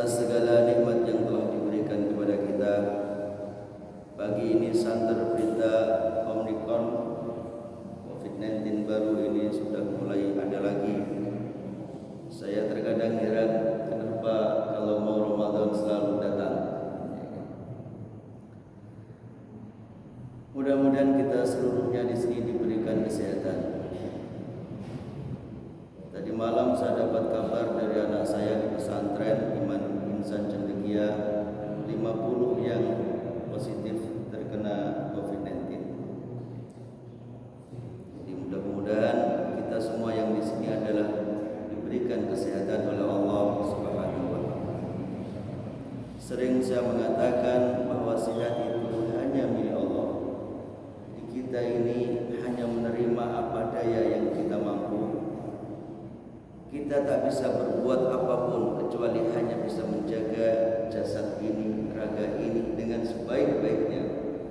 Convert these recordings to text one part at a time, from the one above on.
atas segala nikmat yang telah diberikan kepada kita. Pagi ini santer berita Omicron COVID-19 baru ini sudah mulai ada lagi. Saya terkadang heran kenapa kalau mau Ramadan selalu datang. Mudah-mudahan kita seluruhnya di sini diberikan kesehatan. Tadi malam saya dapat kabar dari anak saya di pesantren Iman Insan Cendekia 50 yang positif terkena COVID-19. Jadi mudah-mudahan kita semua yang di sini adalah diberikan kesehatan oleh Allah Subhanahu wa taala. Sering saya mengatakan bahwa sehat itu hanya milik Allah. Kita ini hanya menerima apa daya yang kita mampu. Kita tak bisa berbuat apapun kecuali hanya bisa menjaga jasad ini, raga ini dengan sebaik-baiknya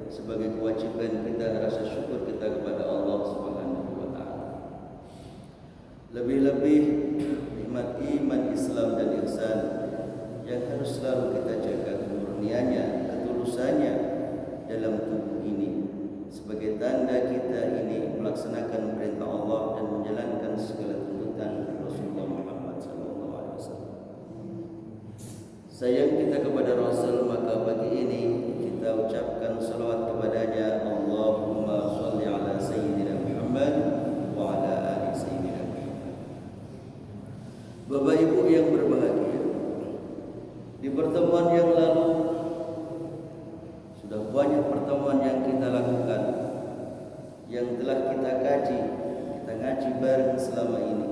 sebagai kewajiban kita, rasa syukur kita kepada Allah Subhanahu wa taala. Lebih-lebih nikmat iman, Islam dan ihsan yang harus selalu kita jaga kemurniannya, ketulusannya dalam tubuh ini sebagai tanda kita ini melaksanakan perintah Allah dan menjalankan segala tuntutan Rasulullah Muhammad SAW. Sayang kita kepada Rasul, maka pagi ini kita ucapkan salawat kepadanya. Allahumma sholli ala Sayyidina Muhammad wa ala ali Sayyidina Muhammad. Bapak Ibu yang berbahagia, di pertemuan yang lalu sudah banyak pertemuan yang kita lakukan, yang telah kita kaji, kita ngaji bareng selama ini.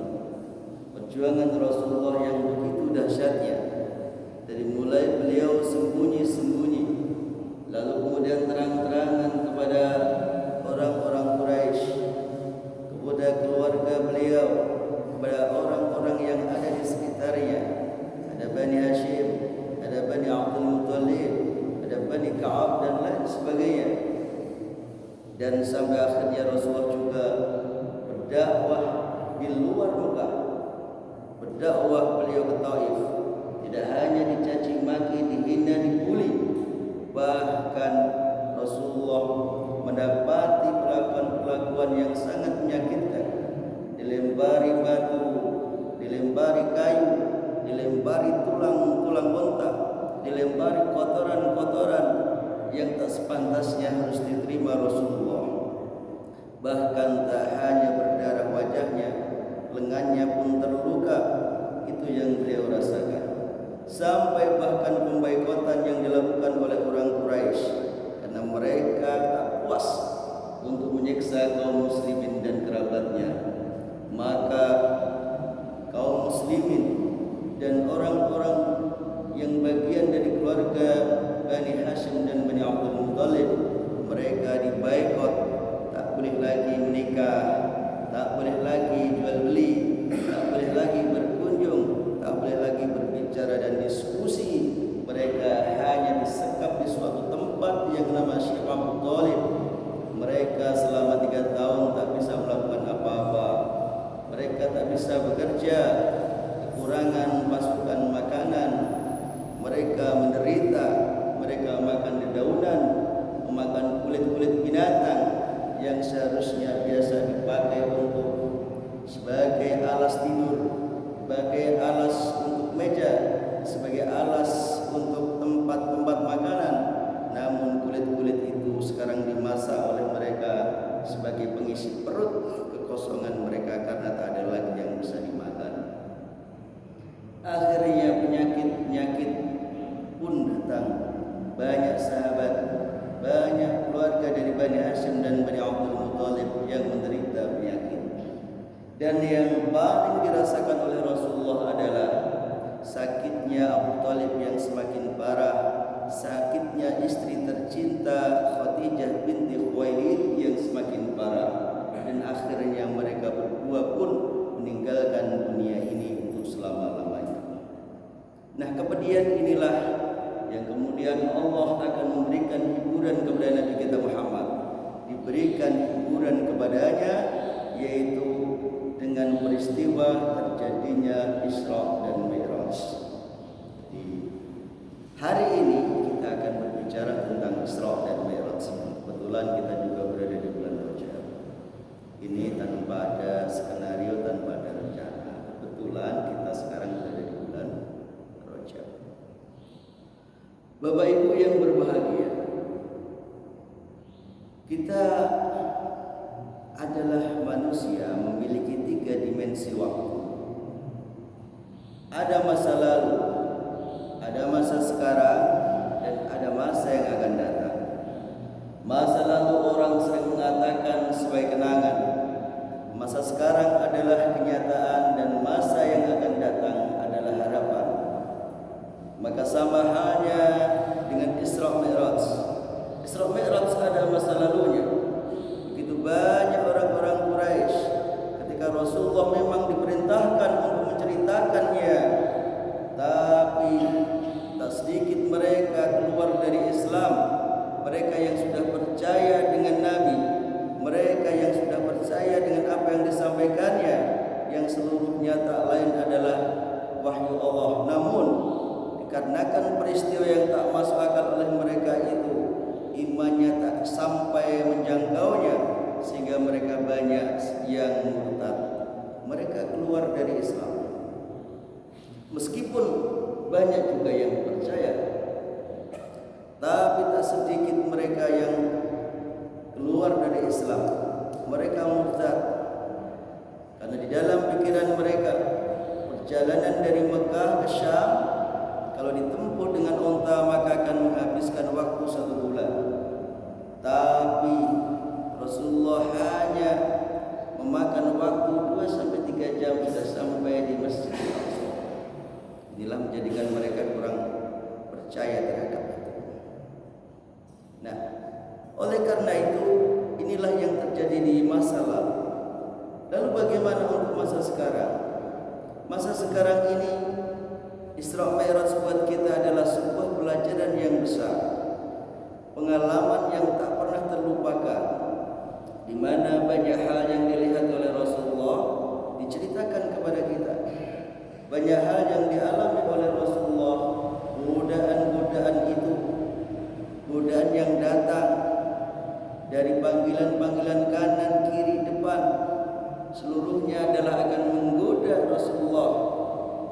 Perjuangan Rasulullah yang begitu dahsyatnya, dari mulai beliau sembunyi-sembunyi, lalu kemudian terang-terangan kepada orang-orang Quraisy, kepada keluarga beliau, kepada orang-orang yang ada di sekitarnya. Ada Bani Hashim, ada Bani Abdul Muttalib, ada Bani Ka'ab dan lain sebagainya. Dan sampai akhirnya Rasulullah juga berdakwah di luar Mekah. Berdakwah beliau ke Taif, tidak hanya dicaci maki, dihina, dibuli, bahkan Rasulullah mendapati perlakuan-perlakuan yang sangat menyakitkan. Dilempari batu, dilempari kayu, dilempari tulang-tulang bontak, dilempari kotoran-kotoran yang tak sepantasnya harus diterima Rasulullah. Bahkan tak hanya berdarah wajahnya, lengannya pun terluka. Itu yang beliau rasakan. Sampai bahkan pemboikotan yang dilakukan oleh orang Quraisy karena mereka tak puas untuk menyiksa kaum muslimin dan kerabatnya. Maka kaum muslimin dan orang-orang yang bagian dari keluarga Bani Hashim dan Bani Abdul Muttalib, mereka diboikot, tak boleh lagi menikah, tak boleh lagi jual beli, tak boleh lagi berkunjung, tak boleh lagi berbicara dan diskusi. Mereka hanya disekap di suatu tempat yang nama Syekh Abu Thalib. Mereka selama 3 tahun tak bisa melakukan apa-apa. Mereka tak bisa bekerja, kekurangan pasukan makanan. Mereka menderita, mereka makan dedaunan, memakan kulit-kulit binatang yang seharusnya biasa dipakai untuk sebagai alas tidur, sebagai alas untuk meja, sebagai alas untuk tempat-tempat makanan. Namun kulit-kulit itu sekarang dimasak oleh mereka sebagai pengisi perut kekosongan mereka karena tak ada lagi yang bisa dimakan. Akhirnya penyakit-penyakit pun datang. Banyak sahabat, banyak keluarga dari Bani Hashim dan Bani Abdul Muttalib yang menderita penyakit. Dan yang paling dirasakan oleh Rasulullah adalah sakitnya Abu Thalib yang semakin parah, sakitnya istri tercinta Khadijah binti Khuwailid yang semakin parah, dan akhirnya mereka berdua pun meninggalkan dunia ini untuk selama-lamanya. Nah, kepedihan inilah yang kemudian Allah akan memberikan hiburan kepada Nabi kita Muhammad. Diberikan hiburan kepadanya, yaitu dengan peristiwa terjadinya Isra dan Mi'raj. Bapak Ibu yang berbahagia, kita adalah manusia memiliki 3 dimensi waktu. Ada masa lalu, ada masa sekarang, dan ada masa yang akan datang. Masa lalu orang sering mengatakan sebagai kenangan. Masa sekarang adalah kenyataan, dan masa yang akan datang adalah harapan. Maka sama halnya dengan Isra Mi'raj. Isra Mi'raj ada masa lalunya. Begitu banyak orang-orang Quraisy ketika Rasulullah memang diperintahkan untuk menceritakannya, tapi tak sedikit mereka keluar dari Islam. Mereka yang sudah percaya dengan Nabi, mereka yang sudah percaya dengan apa yang disampaikannya, yang seluruhnya tak lain adalah wahyu Allah. Namun dikarenakan peristiwa yang tak masuk akal oleh mereka itu, imannya tak sampai menjangkaunya, sehingga mereka banyak yang murtad. Mereka keluar dari Islam. Meskipun banyak juga yang percaya, tapi tak sedikit mereka yang keluar dari Islam. Mereka murtad karena di dalam pikiran mereka perjalanan dari Mekah ke Syam kalau ditempuh dengan unta maka akan menghabiskan waktu 1 bulan. Tapi Rasulullah hanya memakan waktu 2-3 jam sudah sampai di Masjid Al-Aqsa. Inilah menjadikan mereka kurang percaya terhadap itu. Nah, oleh karena itu inilah yang terjadi di masa lalu. Lalu bagaimana untuk masa sekarang? Masa sekarang ini Isra Mi'raj buat kita adalah sebuah pelajaran yang besar, pengalaman yang tak pernah terlupakan, di mana banyak hal yang dilihat oleh Rasulullah diceritakan kepada kita. Banyak hal yang dialami oleh Rasulullah, godaan-godaan itu, godaan yang datang dari panggilan-panggilan kanan, kiri, depan, seluruhnya adalah akan menggoda Rasulullah.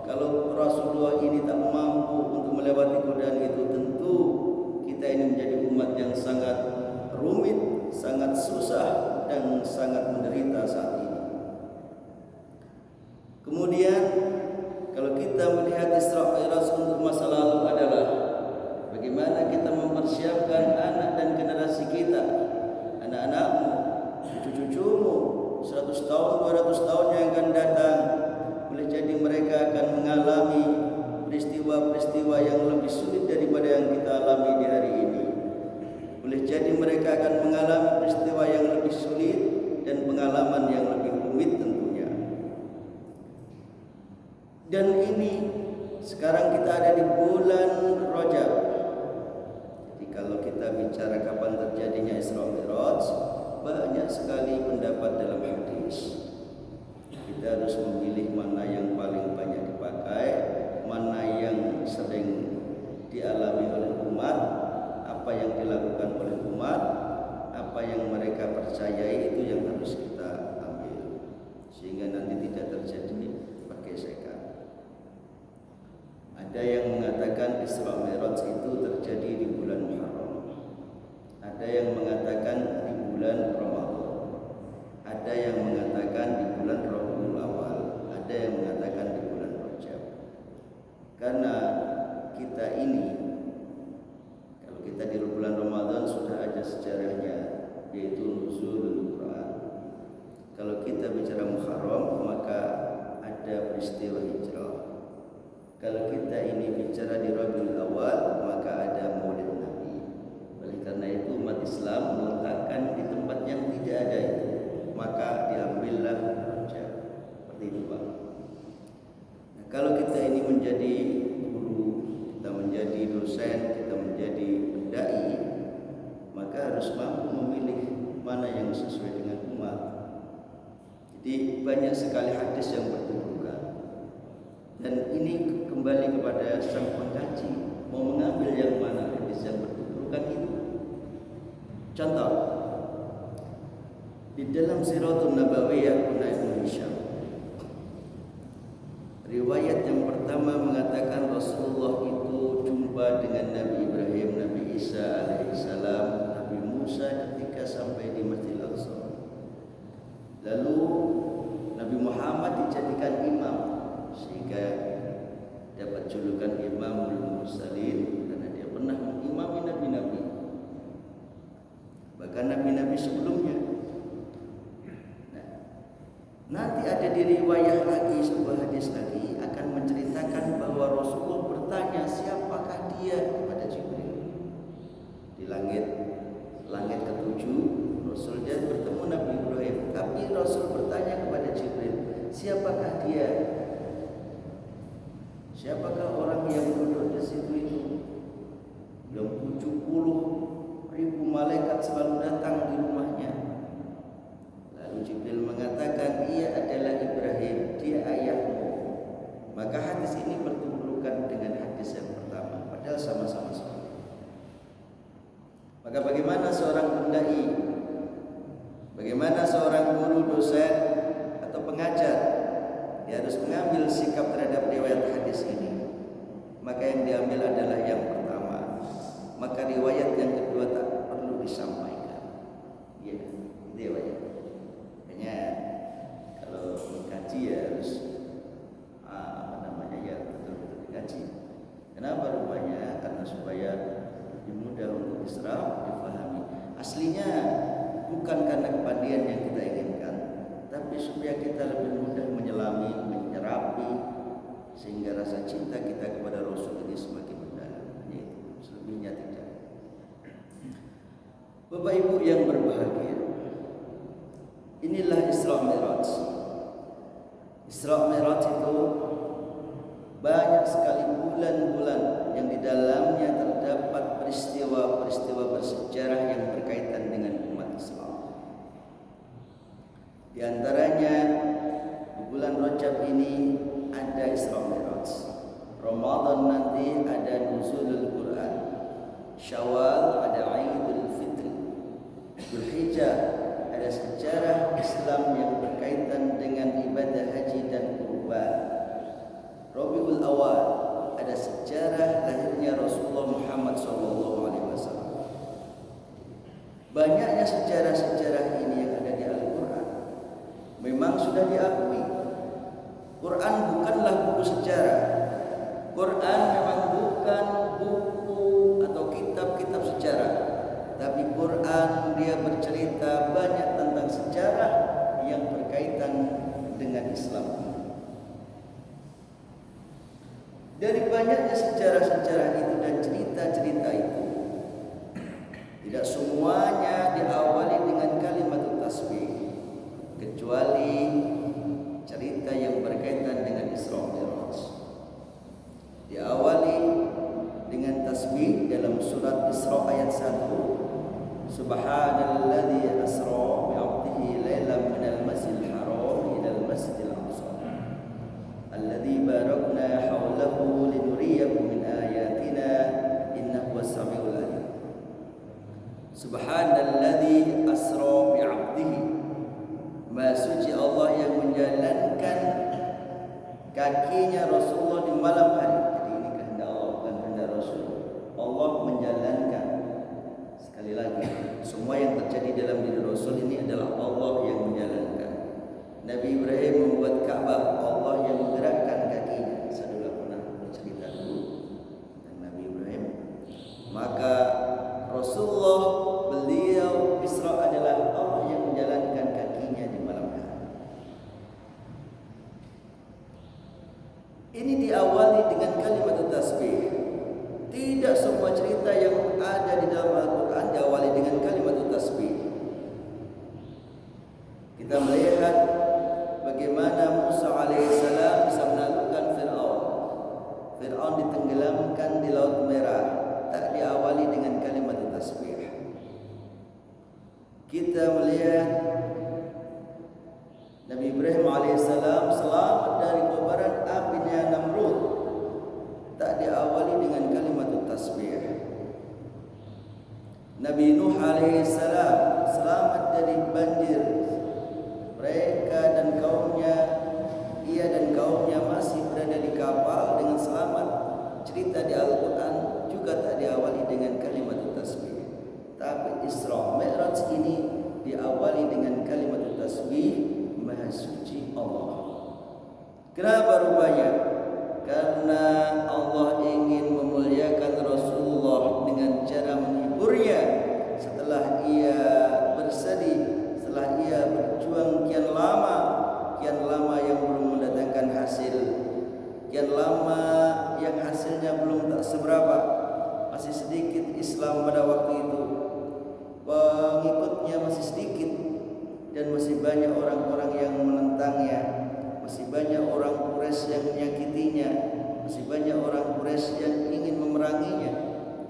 Kalau Rasulullah ini tak mampu untuk melewati godaan itu, tentu kita ini menjadi umat yang sangat rumit, sangat susah, dan sangat menderita saat ini. Kemudian kalau kita melihat Isra Mi'raj untuk masa lalu adalah bagaimana kita mempersiapkan anak dan generasi kita, anak-anakmu, cucu-cucumu, 100 tahun, 200 tahun yang akan datang. Boleh jadi mereka akan mengalami peristiwa-peristiwa yang lebih sulit daripada yang kita alami di hari ini. Boleh jadi mereka akan mengalami peristiwa yang lebih sulit dan pengalaman yang lebih rumit tentunya. Dan ini sekarang kita ada di bulan Rajab. Jadi kalau kita bicara kapan terjadinya Isra Mi'raj, banyak sekali pendapat dalam hadis. Kita harus memilih mana yang paling banyak dipakai, mana yang sering dialami oleh umat, apa yang dilakukan oleh umat, apa yang mereka percayai, itu yang harus kita ambil, sehingga nanti tidak terjadi pergesekan. Ada yang mengatakan Isra Mi'raj itu terjadi di bulan Muharram, ada yang mengatakan di bulan Ramadan, ada yang mengatakan di bulan Rabiul Awal, ada yang mengatakan di bulan Rajab. Karena kita ini, kalau kita di bulan Ramadan sudah ada sejarahnya, yaitu nuzulul Quran. Kalau kita bicara Muharram, maka ada peristiwa hijrah. Kalau kita ini bicara di Rabiul Awal, maka ada Maulid Nabi. Oleh karena itu umat Islam meletakkan di tempat yang tidak ada itu, maka diambillah Rajab. Seperti itu, Pak. Nah, kalau kita ini menjadi guru, kita menjadi dosen, kita menjadi dai, maka harus mampu memilih mana yang sesuai dengan umat. Jadi banyak sekali hadis yang bertujukan, dan ini kembali kepada sang pengkaji mau mengambil yang mana hadis yang bertujukan itu. Contoh, di dalam Siratul Nabawiyah Ibnu Hisham, riwayat yang pertama mengatakan Rasulullah itu jumpa dengan Nabi Ibrahim Isa alaihissalam, Nabi Musa ketika sampai di Masjidil Aqsa. Lalu Nabi Muhammad dijadikan imam sehingga dapat julukan Imamul Mursalin karena dia pernah mengimami nabi-nabi, bahkan nabi-nabi sebelumnya. Nah, nanti ada di riwayat lagi, sebuah hadis lagi akan menceritakan bahwa Rasulullah bertanya siapakah dia kepada Jibril di langit ketujuh. Rasul dia bertemu Nabi Ibrahim, tapi Rasul bertanya kepada Jibril, siapakah dia? Siapakah orang yang duduk di situ itu? Yang 70.000 malaikat selalu datang di rumahnya. Lalu Jibril mengatakan, ia adalah Ibrahim, dia ayahmu. Maka hadis ini bertumbukan dengan hadis yang pertama, padahal sama-sama sama. Maka bagaimana seorang pendai, bagaimana seorang guru, dosen atau pengajar, dia harus mengambil sikap terhadap riwayat hadis ini. Maka yang diambil adalah yang pertama. Maka riwayat yang kedua tak perlu disampaikan. Ya, riwayat. Makanya kalau mengkaji ya harus betul-betul dikaji. Kenapa rupanya? Karena supaya lebih mudah untuk diserap, difahami. Aslinya bukan karena kepandian yang kita inginkan, tapi supaya kita lebih mudah menyelami, menyerapi, sehingga rasa cinta kita kepada Rasul ini semakin mendalam. Selebihnya tidak. Bapak Ibu yang berbahagia, inilah Isra Mi'raj. Isra Mi'raj itu banyak sekali bulan-bulan yang di dalamnya terdapat peristiwa-peristiwa bersejarah yang berkaitan dengan umat Islam. Di antaranya di bulan Rajab ini ada Isra Mi'raj. Ramadan nanti ada Nuzulul Quran. Syawal ada Idul Fitri. Dzulhijjah ada sejarah Islam yang berkaitan dengan ibadah haji dan kurban. Rabiul Awal ada sejarah lahirnya Rasulullah Muhammad SAW. Banyaknya sejarah-sejarah ini yang ada di Al-Quran. Memang sudah diakui, Quran bukanlah buku sejarah. Quran memang bukan buku atau kitab-kitab sejarah, tapi Quran dia bercerita banyak tentang sejarah yang berkaitan dengan Islam. Dari banyaknya sejarah-sejarah itu dan cerita-cerita itu, tidak semuanya diawali dengan kalimat tasbih, kecuali cerita yang berkaitan dengan Isra Mi'raj. Diawali dengan tasbih dalam surat Isra ayat 1. Subhanalladzi asra bi'abdihi lailan minal masjidil haram ilal masjidil aqsa alladzi barakna hawlahu linuriyahu min ayatina innahu was-sami'ul alim. Subhanalladzi asra bi'abdihi, Maha suci Allah yang menjalankan kakinya Rasulullah di malam hari. Jadi ini kehendak Allah, bukan kehendak Rasul. Allah menjalankan. Sekali lagi, semua yang terjadi dalam diri Rasul ini adalah Allah yang menjalankan. Nabi Ibrahim membuat Ka'bah, Allah yang menggerakkan kakinya. Saya dulu pernah bercerita dulu tentang Nabi Ibrahim. Maka Rasulullah, beliau Isra adalah Allah yang menjalankan kakinya di malam hari. Ini diawali dengan kalimat tasbih. Tidak semua cerita yang ada di dalam Al-Quran diawali dengan kalimat tasbih. Kita melihat bagaimana Musa alaihissalam bisa menaklukkan Fir'aun. Fir'aun ditenggelamkan di Laut Merah, tak diawali dengan kalimat tasbih. Kita melihat Nabi Ibrahim alaihissalam selamat dari kobaran apinya Namrud, tak diawali dengan kalimat tasbih. Nabi Nuh alaihissalam selamat dari banjir. Mereka dan kaumnya, ia dan kaumnya masih berada di kapal dengan selamat. Cerita di Al-Quran juga tak diawali dengan kalimat tasbih. Tapi Isra Mi'raj ini diawali dengan kalimat tasbih, Maha Suci Allah. Kenapa rupanya? Karena Allah ingin memuliakan Rasulullah dengan cara menghiburnya setelah ia bersedih, setelah ia berjuang kian lama yang belum mendatangkan hasil, kian lama yang hasilnya belum tak seberapa, masih sedikit Islam pada waktu itu, pengikutnya masih sedikit, dan masih banyak orang-orang yang menentangnya, masih banyak orang Quraisy yang menyakitinya, masih banyak orang Quraisy yang ingin memeranginya,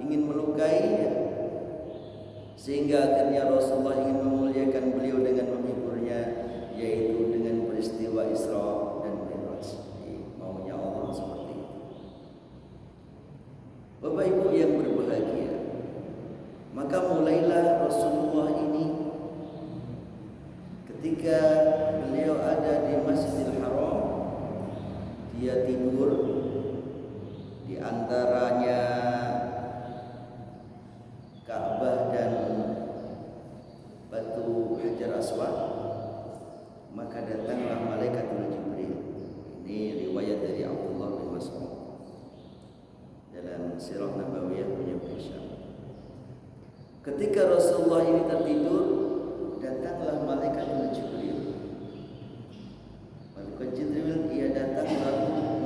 ingin melukainya, sehingga akhirnya Rasulullah ingin memuliakan beliau dengan menghiburnya, yaitu dengan peristiwa Isra dan Mi'raj. Maunya Allah seperti itu. Bapak Ibu yang berbahagia, maka mulailah Rasulullah ini ketika beliau ada di Masjidil Haram, dia tidur di antaranya Ka'bah dan batu Hajar Aswad, maka datanglah Malaikatul Jibril. Ini riwayat dari Abdullah bin Mas'ud dalam Sirah Nabawiyah punya Syam. Ketika Rasulullah ini tertidur, datanglah Malaikatul Jibril. Malaikat Jibril ia datang lalu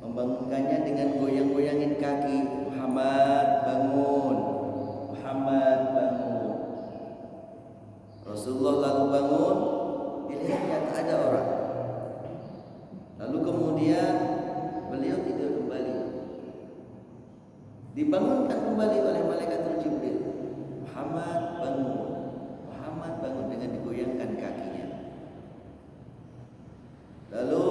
membangunkannya dengan goyang-goyangin kaki. Muhammad bangun, Muhammad bangun. Rasulullah lalu bangun, dilihatnya tak ada orang. Lalu kemudian beliau tidur kembali. Dibangunkan kembali oleh Malaikatul Jibril. Muhammad bangun, Muhammad bangun, dengan digoyangkan kakinya. Lalu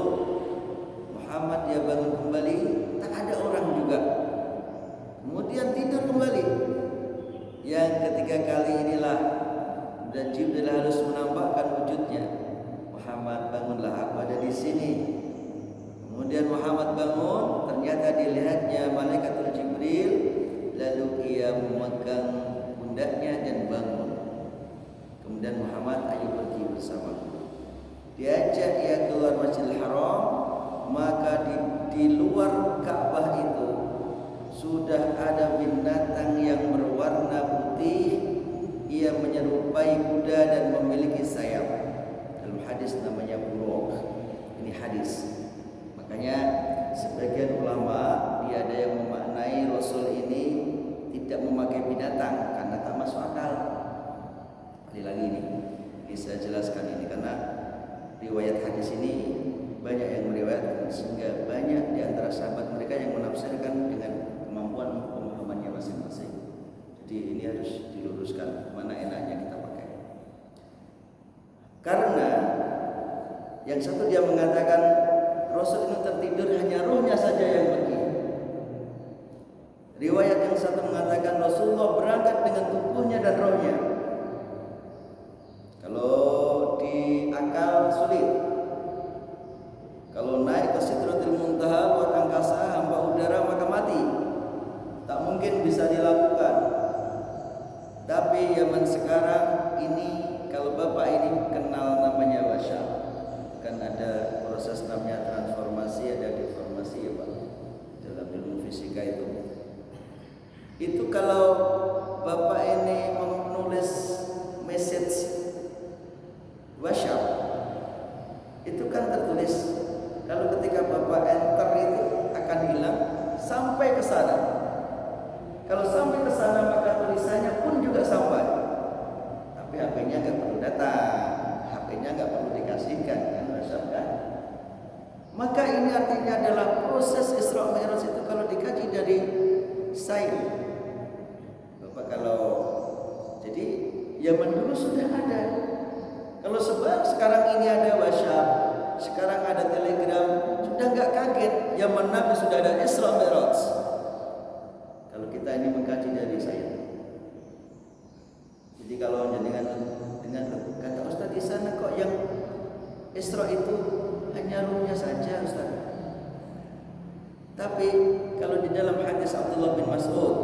Muhammad dia bangun kembali, tak ada orang juga. Kemudian tidur kembali. Yang ketiga kali inilah dan Jibril harus menampakkan wujudnya. Muhammad bangunlah, aku ada di sini. Kemudian Muhammad bangun, ternyata dilihatnya Malaikatul Jibril, lalu ia memegang pundaknya dan bangun. Kemudian Muhammad, ayo pergi bersamaku. Diajak ia keluar Masjidil Haram, maka di luar Ka'bah itu sudah ada binatang yang berwarna putih. Ia menyerupai kuda dan memiliki sayap. Dalam hadis namanya buruk. Ini hadis. Makanya sebagian ulama dia ada yang memaknai Rasul ini tidak memakai binatang karena tak masuk akal. Sekali lagi ini saya jelaskan ini karena riwayat hadis ini banyak yang meriwayatkan, sehingga banyak di antara sahabat mereka yang menafsirkan dengan kemampuan pemahamannya masing-masing. Jadi ini harus diluruskan mana enaknya kita pakai. Karena yang satu dia mengatakan Rasul ini tertidur, hanya ruhnya saja yang pergi. Riwayat yang satu mengatakan Rasulullah berangkat dengan tubuhnya dan rohnya. Kalau di akal sulit. Kalau naik ke Sidratul Muntaha, luar angkasa, hamba udara, maka mati. Tak mungkin bisa dilakukan. Tapi zaman sekarang ini, kalau Bapak ini kenal namanya wasyam, kan ada proses namanya transformasi, ada deformasi ya Pak, dalam ilmu fisika itu. Itu kalau Bapak ini menulis message wasyam, itu kan tertulis. Lalu ketika Bapak enter itu akan hilang sampai ke sana. Kalau sampai ke sana maka tulisannya pun juga sampai. Tapi HP-nya nggak perlu datang, HP-nya nggak perlu dikasihkan, kan WhatsApp kan? Maka ini artinya adalah proses Isra Mi'raj itu kalau dikaji dari sains. Bapak kalau jadi zaman dulu sudah ada. Kalau sekarang ini ada WhatsApp, sekarang ada Telegram, sudah nggak kaget. Zaman Nabi sudah ada Isra Mi'raj. Kalau kita ini mengkaji dari sains. Jadi kalau dengan kata Ustaz di sana kok yang Isra itu hanya ruhnya saja Ustaz. Tapi kalau di dalam hadis Abdullah bin Mas'ud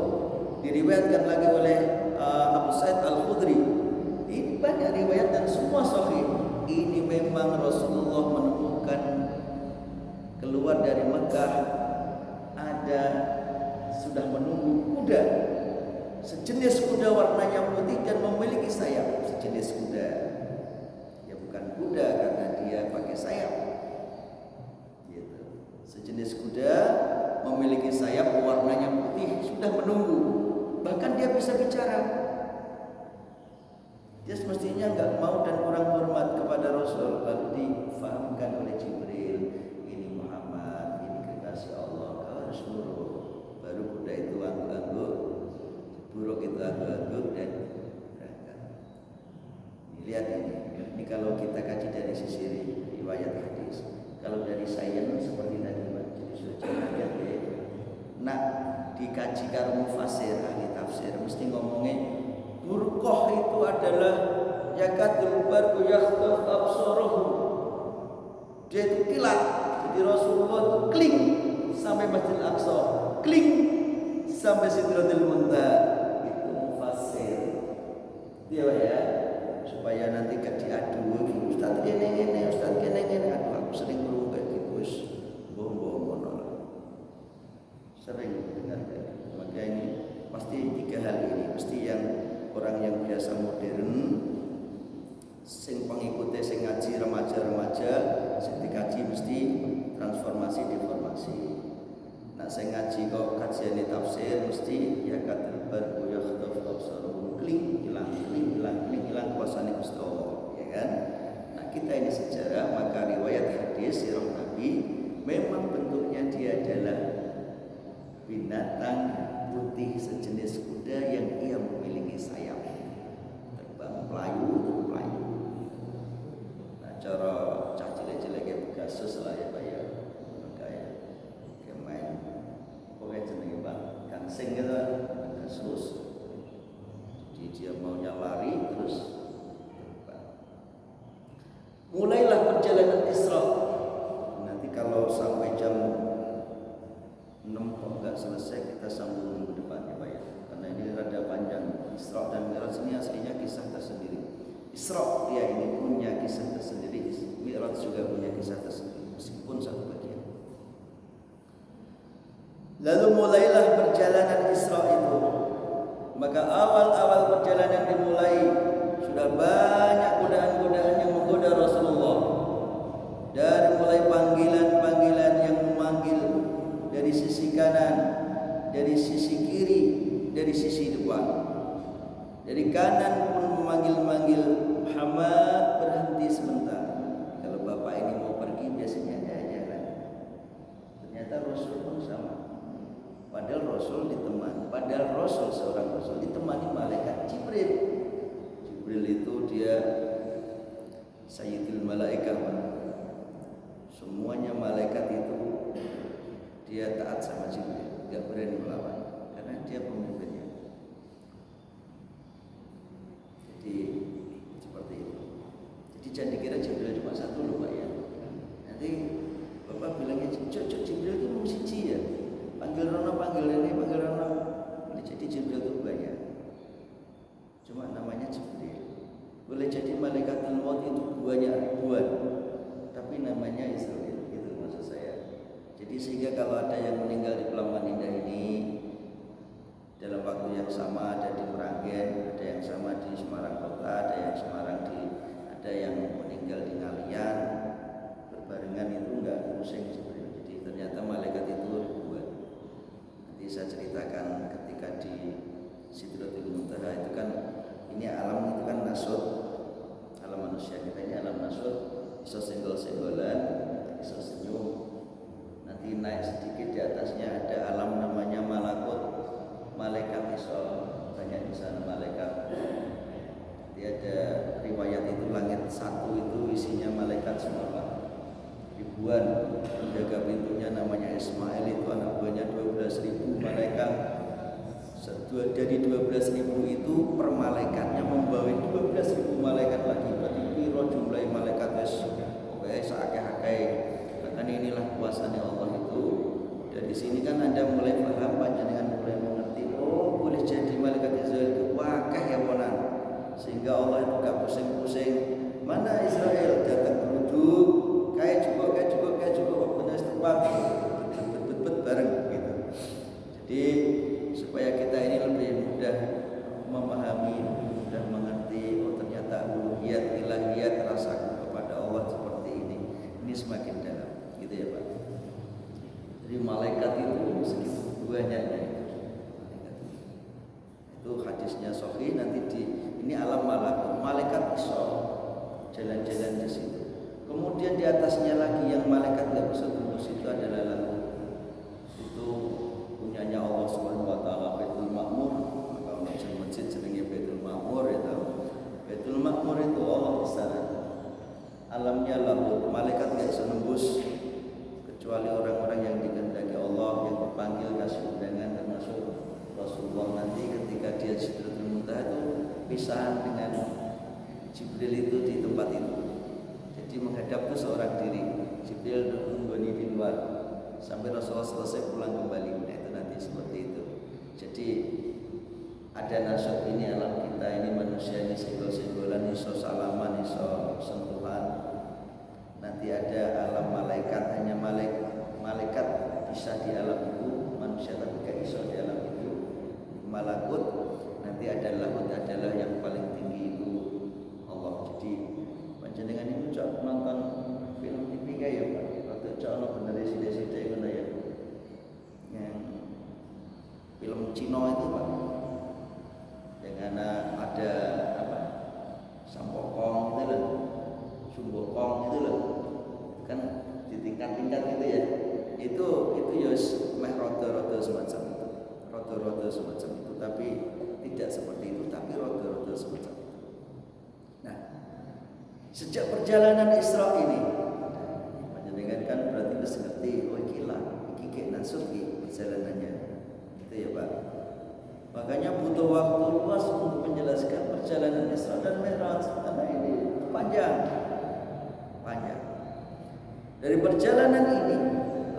diriwayatkan lagi oleh Abu Sa'id Al-Khudri, ini banyak riwayat dan semua sahih. Ini memang Rasulullah menemukan keluar dari Mekah ada sudah menunggu kuda, sejenis kuda warnanya putih dan memiliki sayap. Sejenis kuda, ya bukan kuda karena dia pakai sayap gitu. Sejenis kuda memiliki sayap warnanya putih, sudah menunggu. Bahkan dia bisa bicara. Dia semestinya nggak mau dan kurang hormat kepada Rasul, lalu difahamkan oleh Jibril, ini Muhammad, ini kekasih Allah, kau harus nurut. Baru kuda itu angguk-angguk, buruk itu angguk-angguk dan berangkat. Lihat ini kalau kita kaji dari sisi riwayat hadis. Kalau dari sains seperti tadi Pak, jadi sudah lihat ya. Nah, dikaji karo mufasir, ahli tafsir mesti ngomongnya burqah itu adalah yakadul barqu yakhtaf absarahu. Dia itu kilat. Jadi Rasulullah itu kling sampai Masjidil Aqsa, kling sampai Sidratul Muntaha. Itu mufasir. Dia ya, supaya nanti gak diadu, Ustaz kene Ustaz kene aduh aku sering ngurung kayak gitu wis bohong ngono. Sering dengar kayak gitu. Maka ini pasti tiga hal ini mesti yang orang yang biasa modern, sing pengikutnya sing ngaji remaja-remaja, sing dikaji mesti transformasi deformasi. Nah sing ngaji kok kajian tafsir mesti ya kadal barqu yakhtaf absaruhum, kling hilang kuasane Gusti Allah, ya kan? Nah kita ini sejarah, maka riwayat hadis sirah Nabi memang bentuknya dia adalah binatang putih sejenis kuda yang ia memiliki sayap, terbang pelayu. Nah cara cah cilik-cilik kayak Pegasus lah ya Pak ya, kayak main pokoknya jenenge Pak gangsing gitu Pegasus. Jadi dia maunya lari terus terbang. Mulailah perjalanan Isra. Nanti kalau sampai jam 6 kok nggak selesai, kita sambung minggu depan ya Pak ya, karena ini rada panjang. Isra dan Mi'raj ini aslinya kisah tersendiri. Isra dia ini punya kisah tersendiri, Mi'raj juga punya kisah tersendiri meskipun satu bagian. Lalu mulailah perjalanan Isra itu. Maka awal-awal perjalanan dimulai sudah banyak godaan-godaan yang menggoda Rasulullah. Dari mulai panggilan-panggilan yang memanggil dari sisi kanan, dari sisi kiri, dari sisi depan. Dari kanan pun memanggil-manggil Muhammad, berhenti sebentar. Kalau bapak ini mau pergi biasanya ada jalan. Ternyata Rasul pun sama. Padahal Rasul ditemani, seorang Rasul ditemani malaikat Jibril. Jibril itu dia Sayyidul Malaikah. Semuanya malaikat itu dia taat sama Jibril, gak berani melawan karena dia pemimpinnya. Jadi seperti itu. Jadi jangan dikira Jibril cuma satu loh Pak ya. Nanti Bapak bilangnya cocok Jibril itu musisi ya. Panggil Rono, panggil ini, panggil Rono. Jadi Jibril itu banyak. Cuma namanya Jibril. Boleh jadi malaikatul maut itu banyak ribuan, tapi namanya Israil. Itu maksud saya. Jadi sehingga kalau ada yang meninggal di Pelabuhan Indah ini dalam waktu yang sama, ada di Meranggen, ada yang sama di Semarang Kota, ada yang meninggal di Ngalian, berbarengan itu enggak pusing Jibril. Jadi ternyata malaikat itu ribuan. Nanti saya ceritakan ketika di Sidratul Muntaha itu kan, ini alam itu kan nasut, alam manusia kita ini alam nasut, bisa senggol-senggolan, bisa senyum. Nanti naik sedikit di atasnya ada alam namanya malakut, malaikat iso banyak di sana malaikat. Jadi ada riwayat itu langit satu itu isinya malaikat semua Pak. Ribuan, penjaga pintunya namanya Ismail itu anak buahnya 12.000 malaikat. Dari 12.000 itu per malaikatnya membawa 12.000 malaikat lagi. Berarti piro jumlah malaikat wis oke sakake-akeh. Bahkan inilah kuasanya Allah itu Dari sini kan Anda mulai paham, panjenengan mulai mengerti. Oh, boleh jadi malaikat Israel itu wakah ya ponan. Sehingga Allah itu gak pusing-pusing. Mana Israel datang duduk, kayak juga waktunya tepat, bet bareng gitu. Jadi supaya kita ini lebih mudah memahami, mudah mengerti. Oh ternyata uluhiyat, ilahiyat, rasaku kepada Allah seperti ini. Ini semakin dalam, gitu ya Pak. Jadi malaikat itu segitu banyaknya itu hadisnya sahih. Nanti ini alam malaikat iso jalan-jalan di situ. Kemudian di atasnya lagi yang malaikat nggak bisa tembus itu adalah langit. Itu punyanya Allah Subhanahu Wa Taala, Baitul Ma'mur. Maka masjid jenenge Baitul Ma'mur itu. Baitul Ma'mur itu Allah istana. Alamnya laut, malaikat nggak bisa nembus kecuali orang-orang yang dikehendaki Allah, yang dipanggil kasih undangan, termasuk Rasulullah. Nanti ketika dia Sidratul Muntaha itu pisahan dengan Jibril itu di tempat itu. Jadi menghadap itu seorang diri. Jibril menggoni di luar sampai Rasulullah selesai pulang kembali. Nah itu nanti seperti itu. Jadi ada nasab ini alam kita ini, manusia ini senggol-senggolan, iso salaman, iso sentuhan. Nanti ada alam malaikat, hanya malaikat bisa di alam itu, manusia tapi gak bisa di alam itu. Malakut, nanti ada lahut, adalah yang paling tinggi itu Allah. Jadi panjenengan itu cok nonton film TV kayak ya Pak. Waktu cok no bener sida-sida itu ya. Yang film Cina itu Pak. Dengan ada apa? Sampokong itu loh. Sumbokong itu loh. Kan di tingkat-tingkat gitu ya. Itu ya meh rada-rada semacam itu. Rada-rada semacam itu, tapi tidak seperti itu, tapi rada-rada semacam itu. Nah, sejak perjalanan Isra ini, panjenengan kan berarti wis ngerti, oh iki lah, iki nasuk iki perjalanannya. Gitu ya, Pak. Makanya butuh waktu luas untuk menjelaskan perjalanan Isra dan Mi'raj karena ini panjang. Dari perjalanan ini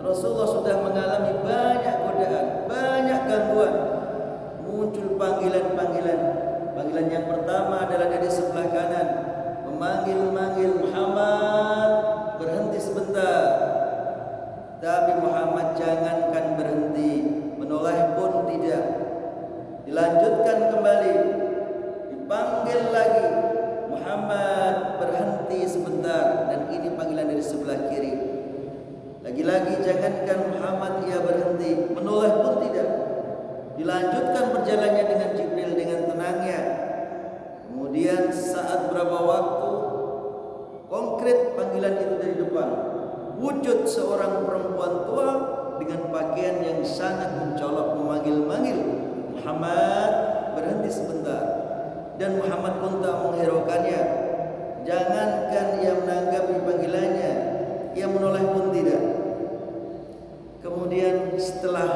Rasulullah sudah mengalami banyak godaan, banyak gangguan. Muncul panggilan. Panggilan yang pertama adalah dari sebelah kanan, memanggil Muhammad, berhenti sebentar. Tapi Muhammad jangankan berhenti, menoleh pun tidak. Dilanjutkan kembali, dipanggil lagi, Muhammad berhenti sebentar. Dan ini panggilan dari sebelah kiri. Lagi-lagi jangankan Muhammad ia berhenti, menoleh pun tidak. Dilanjutkan perjalanannya dengan Jibril dengan tenangnya. Kemudian saat berapa waktu konkret panggilan itu dari depan. Wujud seorang perempuan tua dengan pakaian yang sangat mencolok memanggil-manggil, Muhammad berhenti sebentar. Dan Muhammad pun tak menghiraukannya. Jangankan ia menanggapi panggilannya, ia menoleh pun tidak. Kemudian setelah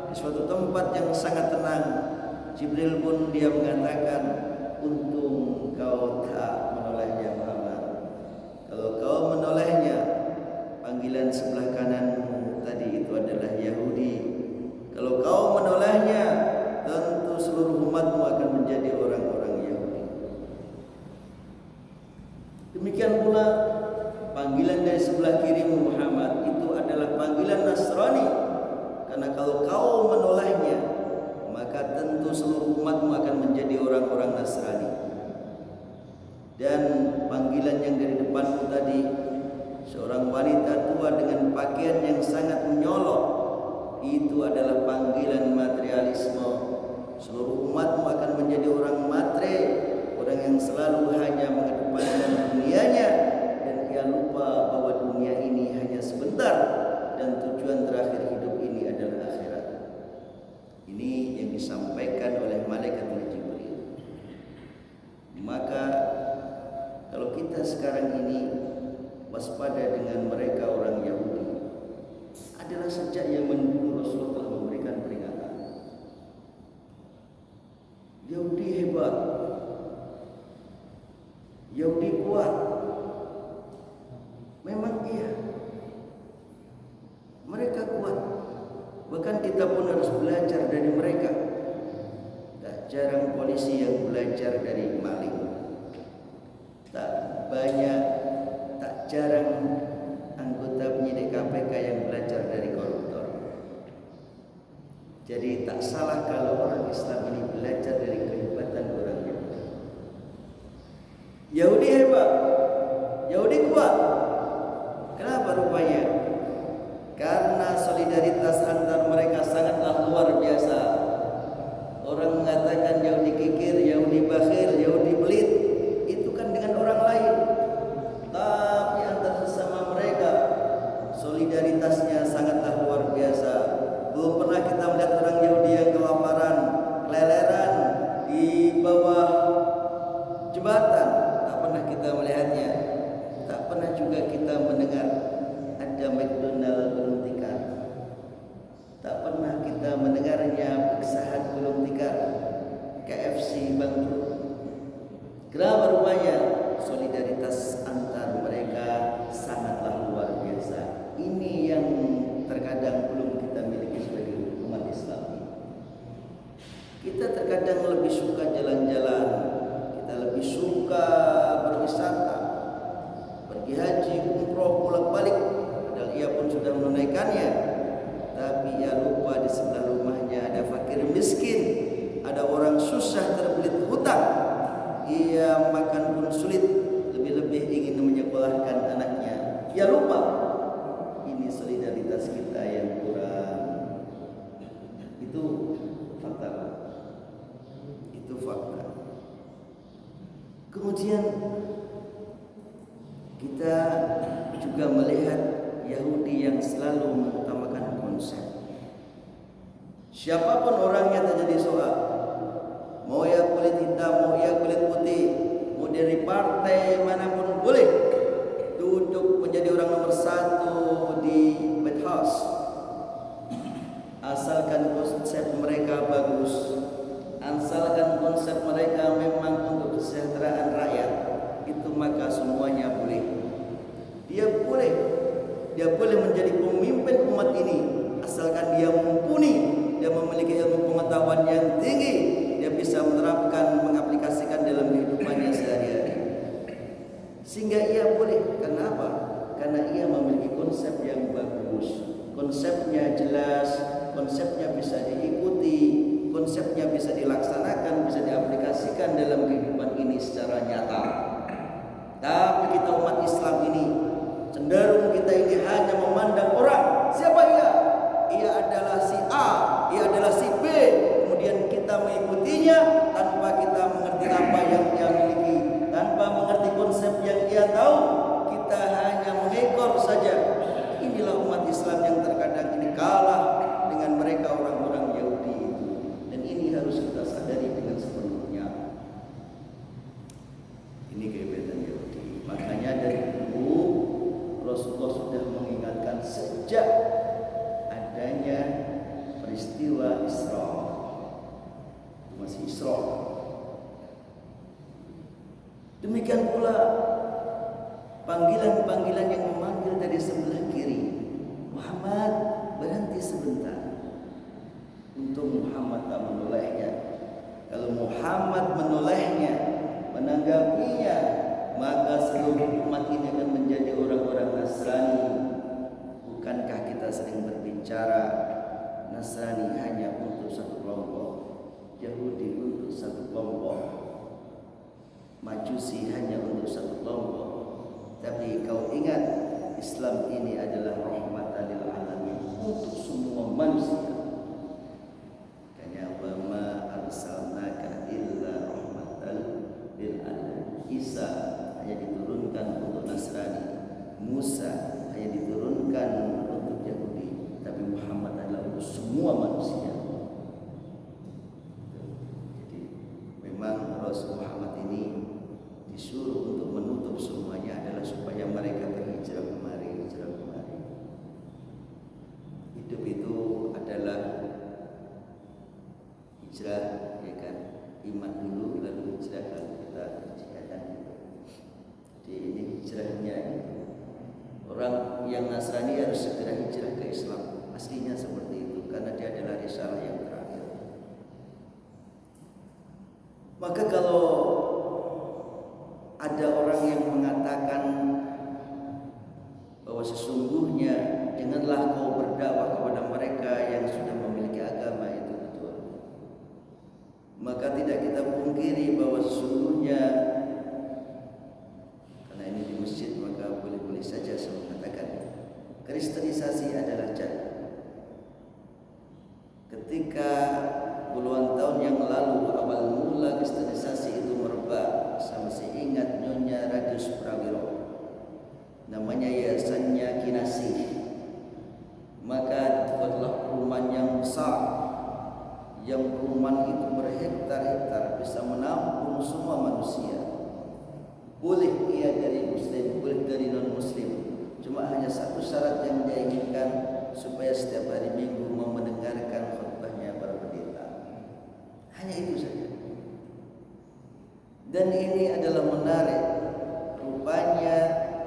di suatu tempat yang sangat tenang, Jibril pun dia mengatakan, untung kau tak menolehnya Muhammad. Kalau kau menolehnya, panggilan sebelah kananmu tadi itu adalah Yahudi. Kalau kau menolehnya, tentu seluruh umatmu akan menjadi orang-orang Yahudi. Demikian pula panggilan dari sebelah kirimu Muhammad itu adalah panggilan Nasrani. Karena kalau kau menolehnya, maka tentu seluruh umatmu akan menjadi orang-orang Nasrani. Dan panggilan yang dari depanmu tadi, seorang wanita tua dengan pakaian yang sangat menyolok, itu adalah panggilan materialisme. Seluruh umatmu akan menjadi orang matre, orang yang selalu hanya mengedepankan dunianya, dan ia lupa bahwa dunia ini hanya sebentar dan tujuan terakhir hidup ini adalah akhirat. Ini yang disampaikan oleh malaikat Jibril. Maka kalau kita sekarang ini waspada dengan mereka orang Yahudi, adalah sejak zaman dulu Rasulullah telah memberikan peringatan. Yahudi hebat, Yahudi kuat. Memang iya, mereka kuat. Bahkan kita pun harus belajar dari mereka. Tak jarang polisi yang belajar dari maling. Tak jarang anggota penyidik KPK yang belajar dari koruptor. Jadi tak salah kalau orang Islam ini belajar dari kehebatan orang Yahudi. Yahudi hebat, Yahudi kuat. Kenapa rupanya? Karena solidaritas antar mereka sangatlah luar biasa. Orang mengatakan Yahudi kikir, Yahudi bakhil, Yahudi pelit, itu kan dengan orang lain. Tapi antar sesama mereka solidaritasnya sangatlah luar biasa. Belum pernah kita melihat orang Yahudi yang kelaparan, keleleran di bawah jembatan. Tak pernah kita melihatnya. Tak pernah juga kita mendengar ada McDonald gulung tikar. Tak pernah kita mendengarnya Pizza Hut gulung tikar, KFC bangkrut. Kenapa rupanya? Solidaritas antar mereka sangatlah luar biasa. Ini yang terkadang belum kita miliki sebagai umat Islam. Kita terkadang lebih suka jalan-jalan, kita lebih suka berwisata, pergi haji, umroh, bolak-balik, padahal ia pun sudah menunaikannya. Tapi ia lupa di sebelah rumahnya ada fakir miskin, ada orang susah terbelit hutang. Ia makan pun sulit, lebih-lebih ingin menyekolahkan anaknya. Ia lupa. Ini solidaritas kita yang kurang. Itu fakta. Itu fakta. Kemudian kita juga melihat Yahudi yang selalu mengutamakan konsep. Siapapun orangnya terjadi soal, mau ia kulit hitam, mau ia kulit putih, mau dari partai manapun boleh duduk menjadi orang nomor 1 di White House, asalkan konsep mereka bagus, asalkan konsep mereka memang untuk kesejahteraan rakyat, itu maka semuanya boleh. Dia boleh menjadi pemimpin umat ini asalkan dia mumpuni, dia memiliki ilmu pengetahuan yang tinggi, dia bisa menerapkan, mengaplikasikan dalam kehidupannya sehari-hari. Sehingga ia boleh. Kenapa? Karena ia memiliki konsep yang bagus, konsepnya jelas, konsepnya bisa diikuti, konsepnya bisa dilaksanakan, bisa diaplikasikan dalam kehidupan ini secara nyata. Tapi kita umat Islam ini cenderung kita ini hanya memandang orang. Siapa ia? Ia adalah si A, ia adalah si B. Kemudian kita mengikutinya tanpa kita mengerti apa yang ia miliki, tanpa mengerti konsep yang ia tahu. Kita hanya mengekor saja. Inilah umat Islam yang terkadang ini kalah dengan mereka orang-orang Yahudi itu. Dan ini harus kita sadari dengan sepenuhnya. Ini kehebatan Yahudi. Makanya dari dulu Rasulullah sudah mengingatkan sejak adanya peristiwa Isra. Masih Isra. Demikian pula panggilan-panggilan yang memanggil dari sebelah kiri. Muhammad, berhenti sebentar. Untung Muhammad tak menolehnya. Kalau Muhammad menolehnya, menanggapinya, maka seluruh umat ini akan menjadi orang-orang Nasrani. Bukankah kita sering berbicara Nasrani hanya untuk satu kelompok, Yahudi untuk satu kelompok, Majusi hanya untuk satu kelompok. Tapi kau ingat, Islam ini adalah rahmatan lil alamin, untuk semua manusia. Kanya wa ma arsalnaka illa rahmatan lil alamin. Isa hanya diturunkan untuk Nasrani, Musa hanya diturunkan untuk Yahudi, tapi Muhammad adalah untuk semua manusia. Jadi memang Rasul Muhammad ini disuruh untuk menutup semuanya adalah supaya mereka berhijrah kemari, hijrah kemari. Hidup itu adalah hijrah, ya kan? Iman dulu, lalu hijrah, lalu kita jihad. Jadi ini hijrahnya itu. Orang yang Nasrani harus segera hijrah ke Islam. Aslinya seperti itu. karena dia adalah risalah yang terakhir. Maka kalau ada orang yang mengatakan bahwa sesungguhnya janganlah kau berdakwah kepada mereka yang sudah memiliki agama, itu betul. Maka tidak kita pungkiri bahwa sesungguhnya, karena ini di masjid maka boleh-boleh saja saya mengatakan, kristenisasi adalah jahat. Ketika puluhan tahun yang lalu awal mula kristenisasi itu merebak, saya masih ingat Nyonya Radius Prawiro, namanya yayasannya Kinasih. Maka buatlah perumahan yang besar, yang perumahan itu berhektar-hektar, bisa menampung semua manusia. Boleh ia dari muslim, boleh dari non muslim. Cuma hanya satu syarat yang dia inginkan, supaya setiap hari Minggu mau mendengarkan khutbahnya para pendeta. Hanya itu saja. Dan ini adalah menarik. Rupanya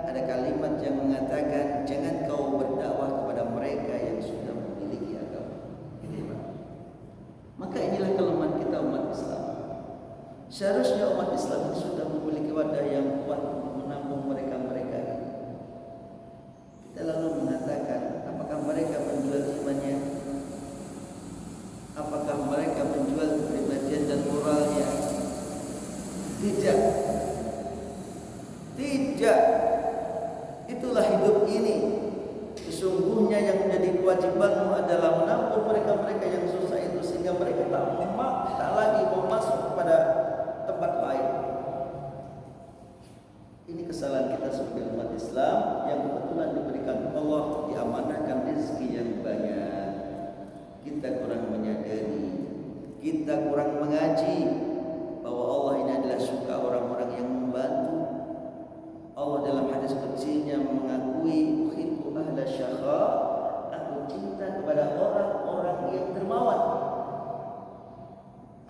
ada kalimat yang mengatakan, jangan kau berdakwah kepada mereka yang sudah memiliki agama. Gitu ya, maka inilah kelemahan kita umat Islam. Seharusnya umat Islam ini sudah memiliki wadah yang kuat untuk menampung mereka-mereka ini. Kita lalu mengatakan, apakah mereka menjual imannya? Apakah mereka menjual kepribadian dan moralnya? Tidak. Tidak. Itulah hidup ini. Sesungguhnya yang menjadi kewajibanmu adalah menampung mereka-mereka yang susah itu, sehingga mereka tak lagi mau masuk kepada tempat lain. Ini kesalahan kita sebagai umat Islam yang kebetulan diberikan Allah, diamanahkan rezeki yang banyak. Kita kurang menyadari, kita kurang mengaji bahwa Allah ini adalah suka orang-orang yang membantu. Allah dalam hadis kecilnya mengakui, uhibbu ahla syakha, aku cinta kepada orang-orang yang dermawan.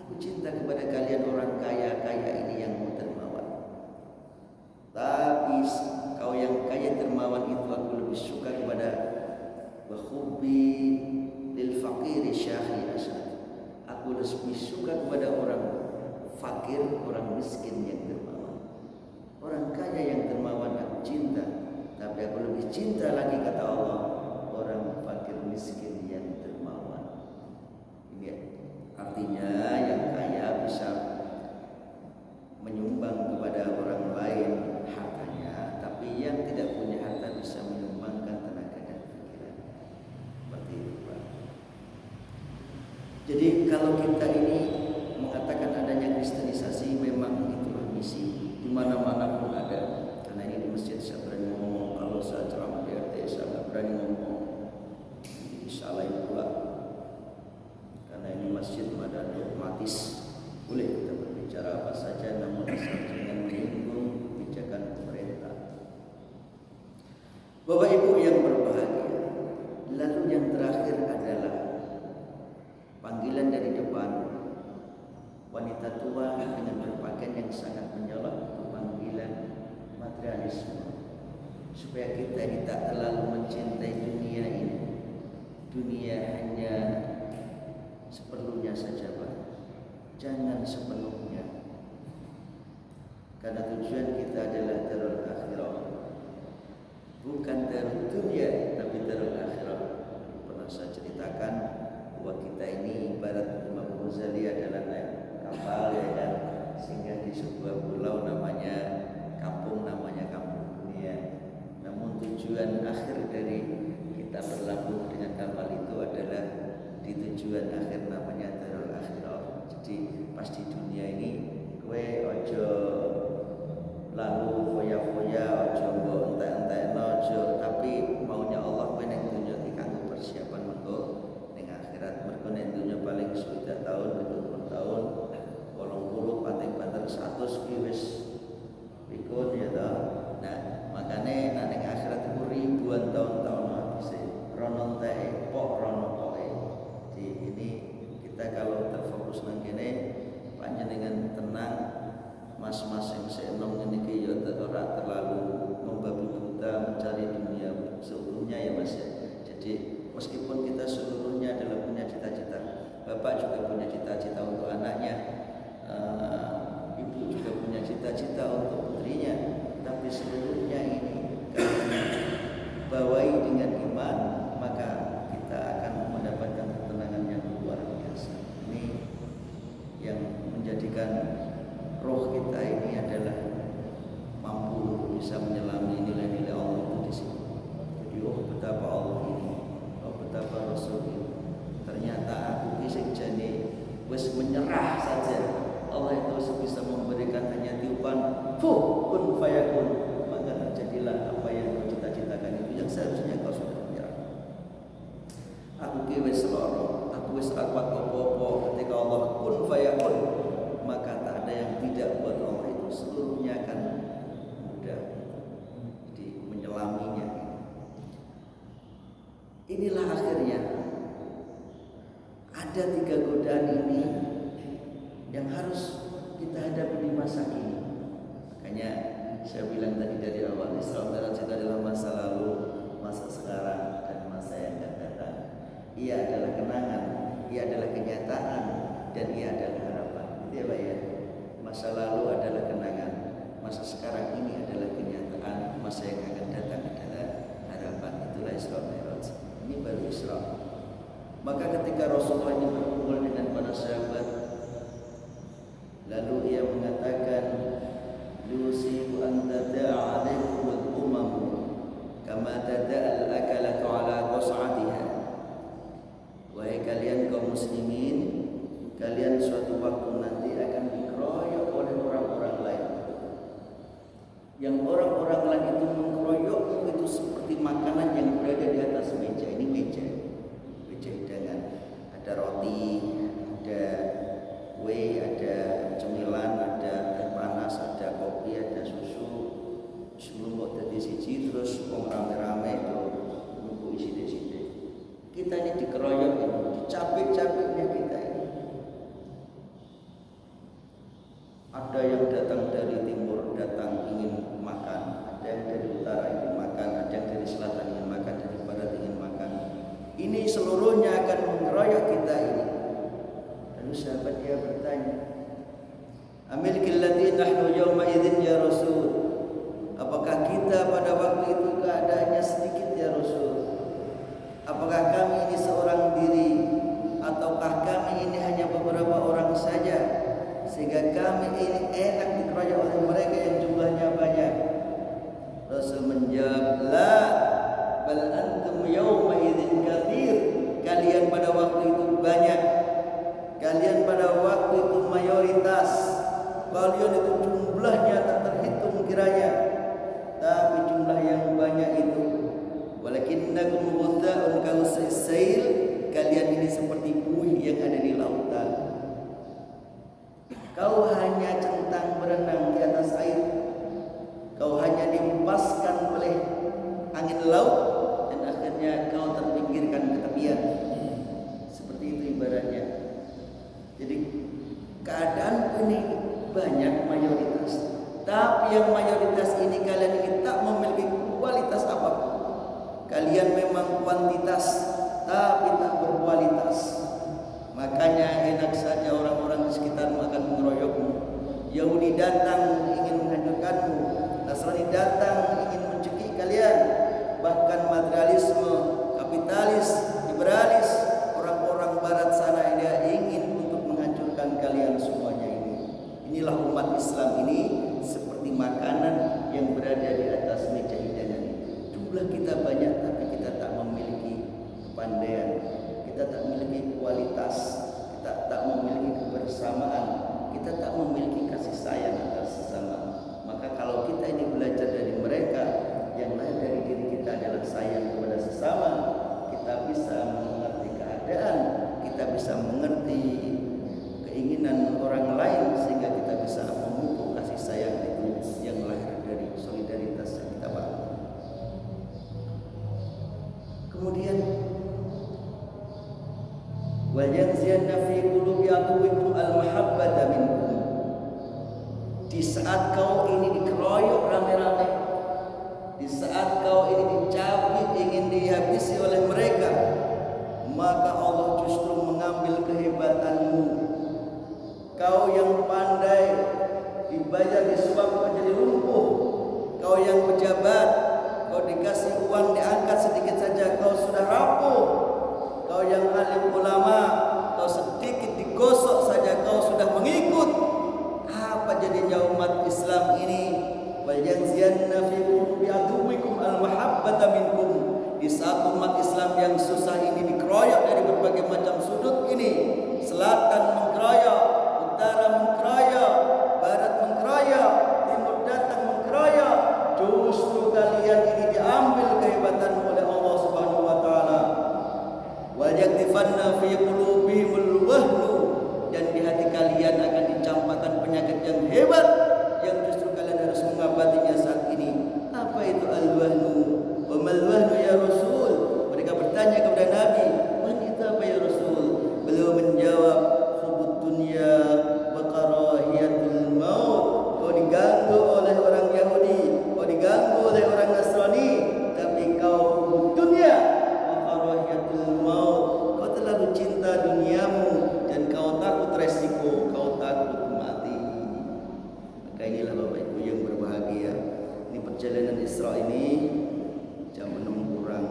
Aku cinta kepada kalian orang kaya-kaya ini yang mau dermawan. Tapi kau yang kaya dermawan itu aku lebih suka kepada wahubbi lil fakiri syahri asad. Aku lebih suka kepada orang fakir, orang miskin yang dermawan. Orang kaya yang dermawan aku cinta, tapi aku lebih cinta lagi, kata Allah, orang fakir miskin yang dermawan. Ini artinya yang kaya bisa menyumbang kepada orang lain hartanya, tapi yang tidak punya harta bisa menyumbangkan tenaga dan pikiran. Seperti itu, Pak. Jadi kalau kita ini mengatakan adanya kristenisasi, memang itulah misi. Di mana-mana pun ada. Karena ini di masjid saya berani ngomong, kalau saya ceramah di RT saya nggak berani ngomong. Disalahin pula. Karena ini masjid ada dogmatis. Boleh kita berbicara apa saja, namun jangan menyinggung kebijakan pemerintah. Bapak Ibu yang berbahagia, lalu yang terakhir adalah panggilan dari depan. Wanita tua dengan berpakaian yang sangat menyolok, panggilan materialisme, supaya kita ini tak terlalu mencintai dunia ini. Dunia hanya seperlunya saja, Pak. Jangan sepenuhnya. Karena tujuan kita adalah darul akhirah. Bukan darul dunia, tapi darul akhirah. Pernah saya ceritakan bahwa kita ini ibarat Imam Ghazali adalah kapal, ya kan, sehingga di sebuah pulau namanya kampung dunia. Namun tujuan akhir dari kita berlabuh dengan kapal itu adalah di tujuan akhir namanya darul akhirah. Jadi pas di dunia ini kowe ojo lalu foya-foya, ojo mbok entek-entekno, ojo, tapi maunya Allah kowe ning dunya iki kanggo persiapan mengko ning akhirat. Mergo ning dunya paling sudah tahun 20 tahun 80 pating banter 100 ki wis pikun ya ta. Nah, makane nek ning akhirat iku ribuan tahun-tahun habis rono teke pok rono poke. Jadi ini kita kalau terfokus nang kene panjenengan tenang, mas-mas yang seenom ngene iki ya ora terlalu membabi buta mencari dunia seutuhnya ya Mas ya. Jadi meskipun kita seluruhnya adalah aku ki wis lara, aku wis ra kuat apa-apa. Ketika Allah kun fayakun, maka tak ada yang tidak buat Allah itu seluruhnya akan mudah. Jadi menyelaminya. Inilah akhirnya ada 3 godaan ini yang harus kita hadapi di masa ini. Makanya saya bilang tadi dari awal, Isra Mi'raj itu adalah masa lalu, masa sekarang, dan masa yang akan datang. Ia adalah kenangan, ia adalah kenyataan, dan ia adalah harapan. Itu ya Pak ya. Masa lalu adalah kenangan, masa sekarang ini adalah kenyataan, masa yang akan datang adalah harapan. Itulah Isra Mi'raj. Ini baru Isra. Maka ketika Rasulullah ini berkumpul dengan para sahabat, lalu ia mengatakan, yusibu an tada'a alaikum al-umam kama tada'a al-akalatu ala qas'atiha. Wahai kalian kaum muslimin, kalian suatu waktu nanti akan dikeroyok oleh orang-orang lain. Yang orang-orang lain itu mengkeroyokmu itu seperti makanan yang berada di atas meja. Ini meja hidangan. Ada roti, ada kue, ada cemilan, ada teh panas, ada kopi, ada susu. Sebelum kok dadi siji terus wong rame-rame itu nunggu isi-isi. Kita ini dikeroyok, dicapik-capiknya kita ini. Ada yang datang dari timur, datang ingin makan. Ada yang dari utara ingin makan. Ada yang dari selatan ingin makan. Dari barat ingin makan. Ini seluruhnya akan mengeroyok kita ini. Lalu sahabat dia bertanya, Amilkil ladzi nahnu yawma idzin ya Rasul. Apakah kita pada waktu itu keadaannya sedikit ya Rasul? Apakah kami ini seorang diri, ataukah kami ini hanya beberapa orang saja, sehingga kami ini enak dikeroyok oleh mereka yang jumlahnya banyak? Rasul menjawab, la bal antum yawma idzin katsir. Kalian pada waktu itu banyak. Kalian pada waktu itu mayoritas. Kalian itu jumlahnya tak terhitung kiranya. Tapi jumlah yang banyak itu, walakinnakum ghutha'un ka'usais sail. Kalian ini seperti buih yang ada di lautan. Kau hanya centang berenang di atas air. Kau hanya dihempaskan oleh angin laut, dan akhirnya kau terpinggirkan ke tepian. Seperti itu ibaratnya. Jadi keadaan ini banyak mayoritas, tapi yang mayoritas ini kalian ini tak memiliki kualitas apapun. Kalian memang kuantitas, tapi tak berkualitas. Makanya enak saja orang-orang di sekitarmu akan mengeroyokmu. Yahudi datang ingin menghancurkanmu, Nasrani datang ingin mencekik kalian. Bahkan materialisme, kapitalis, liberalis, orang-orang barat sana dia ingin untuk menghancurkan kalian semuanya ini. Inilah umat Islam ini seperti makanan yang berada di atas meja hidangan ini. Jumlah kita banyak, tapi kita tak memiliki kepandaian, kita tak memiliki kualitas, kita tak memiliki kebersamaan, kita tak memiliki kasih sayang antar sesama. Maka kalau kita ini belajar dari mereka, yang lain dari diri kita adalah sayang kepada sesama, kita bisa mengerti keadaan, kita bisa mengerti keinginan orang lain, sehingga kita bisa memupuk kasih sayang itu yang lahir dari solidaritas yang kita bangun. Kemudian wal yanziyanna fi qulubi aduwikum al-mahabbata minkum. Di saat kau ini dikeroyok rame-rame, di saat kau ini dicabik ingin dihabisi oleh mereka, maka Allah justru mengambil kehebatanmu. Kau yang pandai dibayar disuap menjadi lumpuh, kau yang pejabat, kau dikasih uang diangkat sedikit saja kau sudah rapuh, kau yang alim ulama, kau sedikit digosok saja kau sudah mengikut. Apa jadinya umat Islam ini? Wal yanziyanna fi qulubi aduwikum al-mahabbata minkum. Di saat umat Islam yang susah ini dikeroyok dari berbagai macam sudut ini, selatan mengkeroyok, utara mengkeroyok, barat mengkeroyok, timur datang mengkeroyok, justru kalian ini diambil kehebatan oleh Allah Subhanahu wa taala. Wal yaqdhifanna fi qulubihimul wahnu, dan di hati kalian akan dicampakkan penyakit yang hebat yang justru kalian harus mengobatinya saat ini. Apa itu al-wahnu? Wa mal wahnu ya Rasul? Mereka bertanya kepada Nabi, wanita apa ya Rasul? Beliau menjawab, hubud dunya wa karahiyatul maut. Kau diganggu oleh orang Yahudi, kau diganggu oleh orang Nasrani, tapi kau hubud dunya wa karahiyatul maut. Kau terlalu cinta duniamu dan kau takut resiko, kau takut mati. Maka inilah Bapak Ibu yang berbahagia. Ini perjalanan Isra ini jam 6 kurang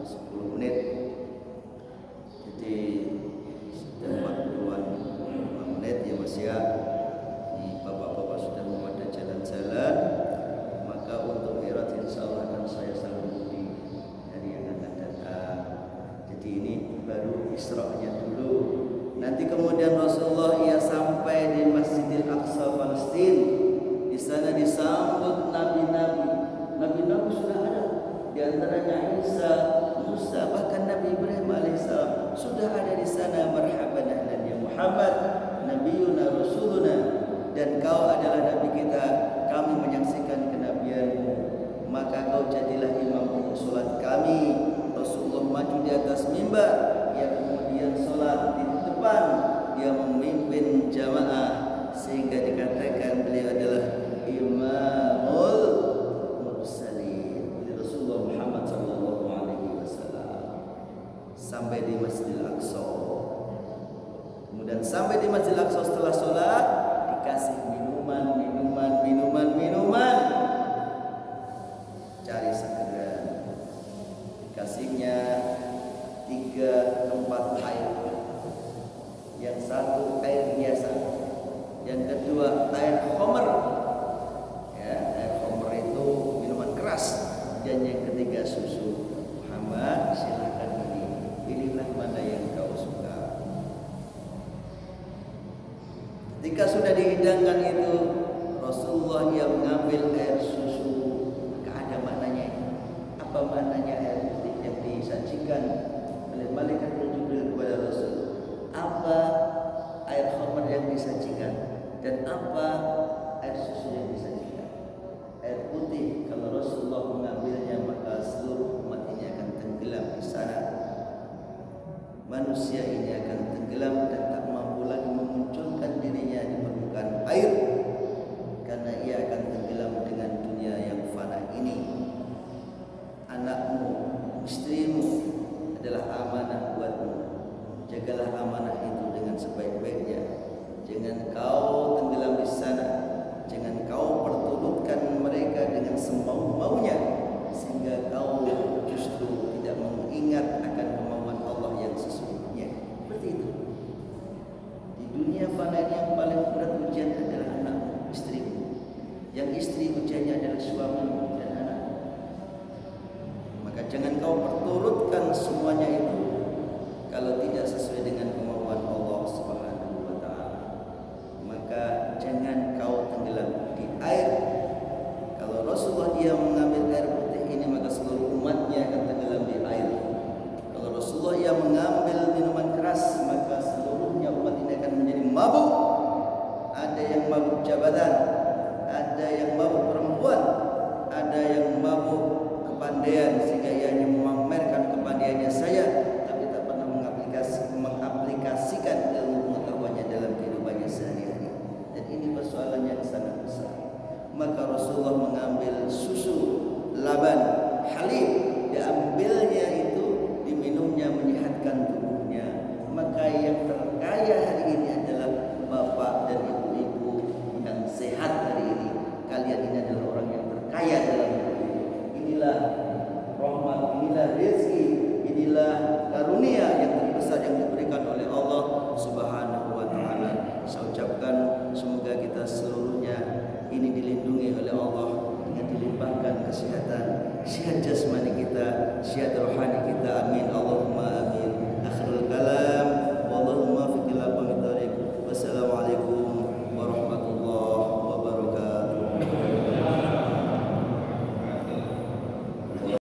10 menit. Jadi sudah 40-an menit ya Mas ya. Ini Bapak-bapak sudah memadai jalan-jalan. Maka untuk Mi'raj insyaallah akan saya sambung di hari yang akan datang. Jadi ini baru Isra-nya dulu. Nanti kemudian Rasulullah ia sampai di Masjidil Aqsa Palestina. Di sana disambut nabi-nabi. Nabi-nabi sudah ada. Di antaranya Isa, Musa, bahkan Nabi Ibrahim alaihissalam sudah ada di sana. Marhaban ahlan ya Muhammad, nabiyuna rasuluna, dan kau adalah nabi kita. Kami menyaksikan kenabianmu, maka kau jadilah imam untuk salat kami. Rasulullah maju di atas mimbar, ia kemudian salat di depan, dia memimpin jamaah sehingga dikatakan beliau adalah imamul mursalin. Rasulullah Muhammad sallallahu alaihi wasallam sampai di Masjidil Aqsa. Kemudian sampai di Masjidil Aqsa setelah sholat dikasih minuman. Cari segera. Dikasihnya 3 tempat air. Yang satu air biasa, yang kedua air khamr, ya, air khamr itu minuman keras, dan yang ketiga susu. Muhammad, silakan pilihlah mana yang kau suka. Ketika sudah dihidangkan itu, Rasulullah yang mengambil air susu. Maka ada maknanya. Apa maknanya air putih yang disajikan oleh malaikat Jibril kepada Rasul? Apa air khamr yang disajikan dan apa air susu yang disajikan? Air putih kalau Rasulullah mengambilnya maka seluruh umat ini akan tenggelam di sana. Manusia ini akan tenggelam dan tak mampu lagi memunculkan dirinya di permukaan air, karena ia akan tenggelam dengan dunia yang fana ini. Anakmu, istrimu adalah amanah buatmu. Jagalah amanah itu dengan sebaik-baiknya. Jangan kau tenggelam di sana. Jangan kau perturutkan mereka dengan semau-maunya, sehingga kau justru tidak mengingat akan kemauan Allah yang sesungguhnya. Seperti itu. Di dunia fana ini yang paling berat ujian adalah anak, istrimu. Yang istri ujiannya adalah suamimu dan anak. Maka jangan kau perturutkan semuanya itu kalau tidak sesuai dengan kemauan Allah Subhanahu wa taala. Maka jangan kau tenggelam di air. Kalau Rasulullah dia mengambil air putih ini, maka seluruh umatnya akan tenggelam di air. Kalau Rasulullah ia mengambil minuman keras, maka seluruhnya umat ini akan menjadi mabuk. Ada yang mabuk jabatan, ada yang mabuk perempuan, ada yang mabuk kepandaian sehingga ia hanya memamerkan kepandaiannya saja, mengaplikasikan ilmu pengetahuannya dalam kehidupannya sehari-hari. Dan ini persoalan yang sangat besar. Maka Rasulullah mengambil susu laban halib, diambilnya itu, diminumnya menyehatkan tubuhnya. Maka yang terkaya hari ini adalah bapak dan ibu-ibu yang sehat hari ini. Kalian ini adalah orang yang terkaya dalam hidup ini. Inilah rahmat, inilah rezeki, inilah karunia yang terbesar yang diberikan oleh Allah Subhanahu wa taala. Saya ucapkan semoga kita seluruhnya ini dilindungi oleh Allah dengan dilimpahkan kesehatan, sehat jasmani kita, sehat rohani kita.